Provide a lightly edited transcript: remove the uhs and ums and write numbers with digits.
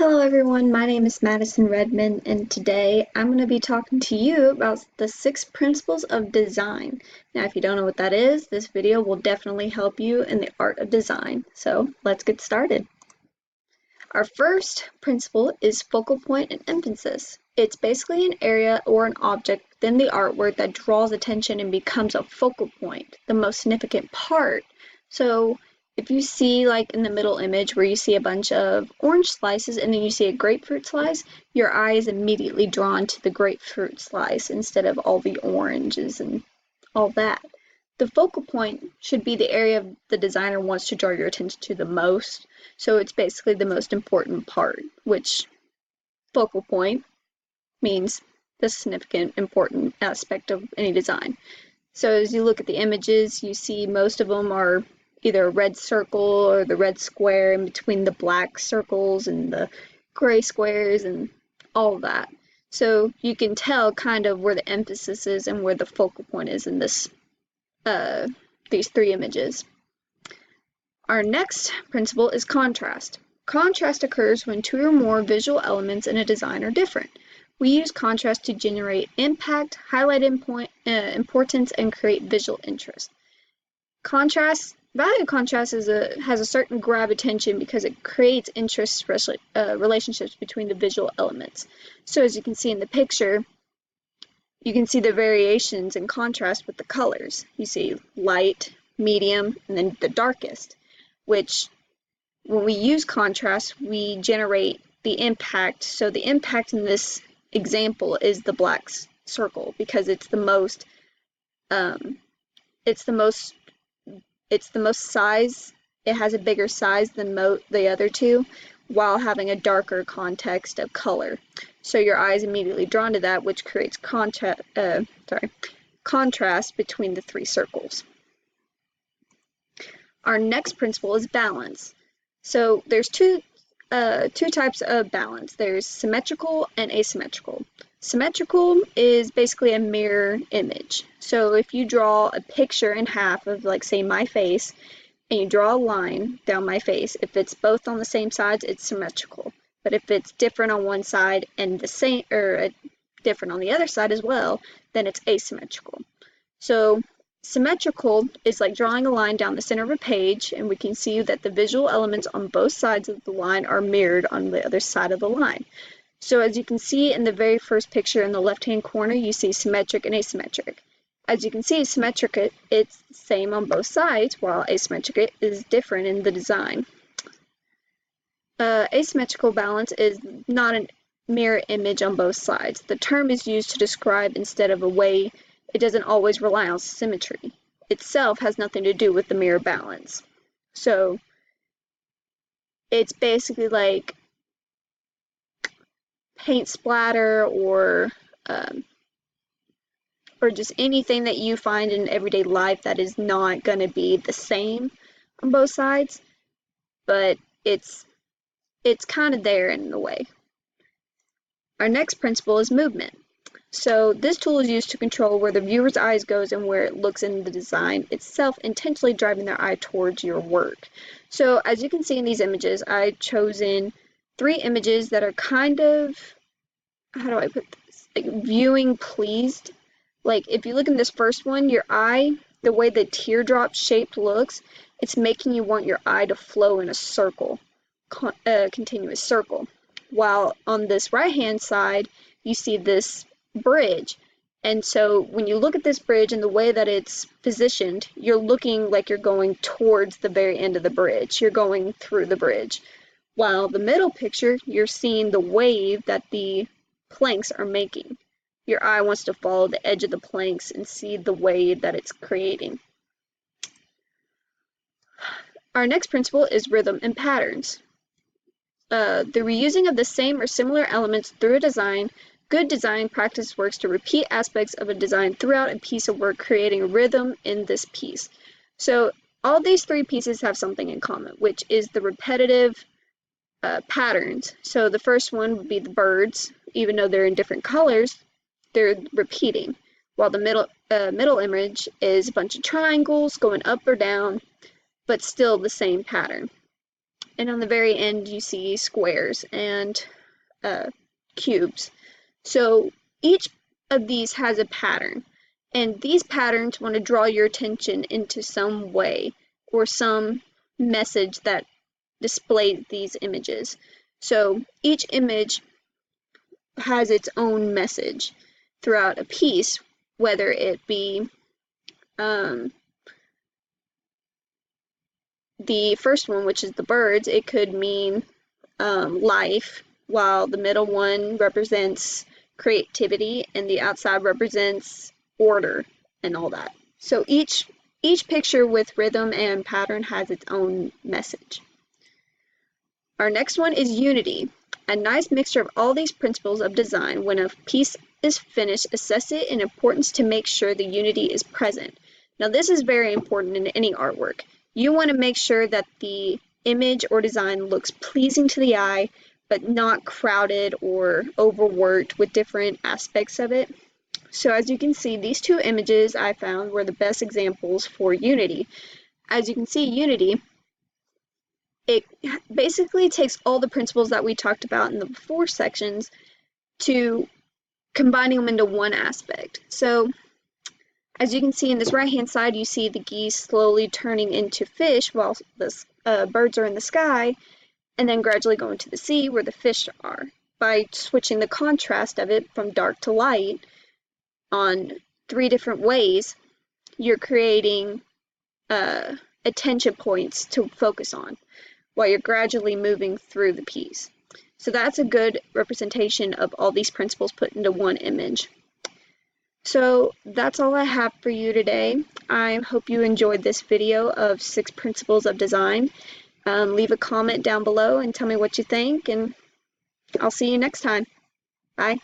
Hello everyone, my name is Madison Redmond and today I'm going to be talking to you about the 6 principles of design. Now if you don't know what that is, this video will definitely help you in the art of design. So let's get started. Our first principle is focal point and emphasis. It's basically an area or an object within the artwork that draws attention and becomes a focal point, the most significant part. So if you see like in the middle image where you see a bunch of orange slices and then you see a grapefruit slice, your eye is immediately drawn to the grapefruit slice instead of all the oranges and all that. The focal point should be the area the designer wants to draw your attention to the most. So it's basically the most important part, which focal point means the significant important aspect of any design. So as you look at the images, you see most of them are either a red circle or the red square in between the black circles and the gray squares and all of that. So you can tell kind of where the emphasis is and where the focal point is in these 3 images. Our next principle is contrast. Contrast occurs when 2 or more visual elements in a design are different. We use contrast to generate impact, highlight importance, and create visual interest. Value contrast has a certain grab attention because it creates interest, especially relationships between the visual elements. So as you can see in the picture, you can see the variations in contrast with the colors. You see light, medium, and then the darkest, which when we use contrast, we generate the impact. So the impact in this example is the black circle because it's the most size. It has a bigger size than the other 2 while having a darker context of color. So your eye is immediately drawn to that, which creates contrast between the 3 circles. Our next principle is balance. So there's two types of balance. There's symmetrical and asymmetrical. Symmetrical is basically a mirror image. So if you draw a picture in half of, like, say, my face, and you draw a line down my face, if it's both on the same sides, it's symmetrical. But if it's different on one side and the same, or different on the other side as well, then it's asymmetrical. So symmetrical is like drawing a line down the center of a page, and we can see that the visual elements on both sides of the line are mirrored on the other side of the line. So as you can see in the very first picture in the left-hand corner, you see symmetric and asymmetric. As you can see, symmetric, it's the same on both sides, while asymmetric is different in the design. Asymmetrical balance is not a mirror image on both sides. The term is used to describe instead of a way. It doesn't always rely on symmetry. Itself has nothing to do with the mirror balance. So it's basically like paint splatter or just anything that you find in everyday life that is not going to be the same on both sides, but it's kind of there in a way. Our next principle is movement. So this tool is used to control where the viewer's eyes goes and where it looks in the design itself, intentionally driving their eye towards your work. So as you can see in these images, I've chosen 3 images that are kind of, how do I put this, like viewing pleased. Like if you look in this first one, your eye, the way the teardrop shape looks, it's making you want your eye to flow in a circle, continuous circle. While on this right-hand side, you see this bridge. And so when you look at this bridge and the way that it's positioned, you're looking like you're going towards the very end of the bridge. You're going through the bridge. While the middle picture, you're seeing the wave that the planks are making. Your eye wants to follow the edge of the planks and see the wave that it's creating. Our next principle is rhythm and patterns. The reusing of the same or similar elements through a design. Good design practice works to repeat aspects of a design throughout a piece of work, creating a rhythm in this piece. So all these 3 pieces have something in common, which is the repetitive patterns. So the first one would be the birds. Even though they're in different colors, they're repeating. While the middle image is a bunch of triangles going up or down, but still the same pattern. and on the very end you see squares and cubes. So each of these has a pattern, and these patterns want to draw your attention into some way or some message that displays these images. So each image has its own message throughout a piece, whether it be the first one, which is the birds. It could mean life, while the middle one represents creativity and the outside represents order and all that. So each picture with rhythm and pattern has its own message. Our next one is unity. A nice mixture of all these principles of design. When a piece is finished, assess it in importance to make sure the unity is present. Now this is very important in any artwork. You want to make sure that the image or design looks pleasing to the eye, but not crowded or overworked with different aspects of it. So as you can see, these two images I found were the best examples for unity. As you can see, unity, it basically takes all the principles that we talked about in the before sections to combining them into one aspect. So as you can see in this right-hand side, you see the geese slowly turning into fish while the birds are in the sky, and then gradually going to the sea where the fish are. By switching the contrast of it from dark to light on 3 different ways, you're creating attention points to focus on while you're gradually moving through the piece. So that's a good representation of all these principles put into one image. So that's all I have for you today. I hope you enjoyed this video of 6 principles of design. Leave a comment down below and tell me what you think, and I'll see you next time. Bye.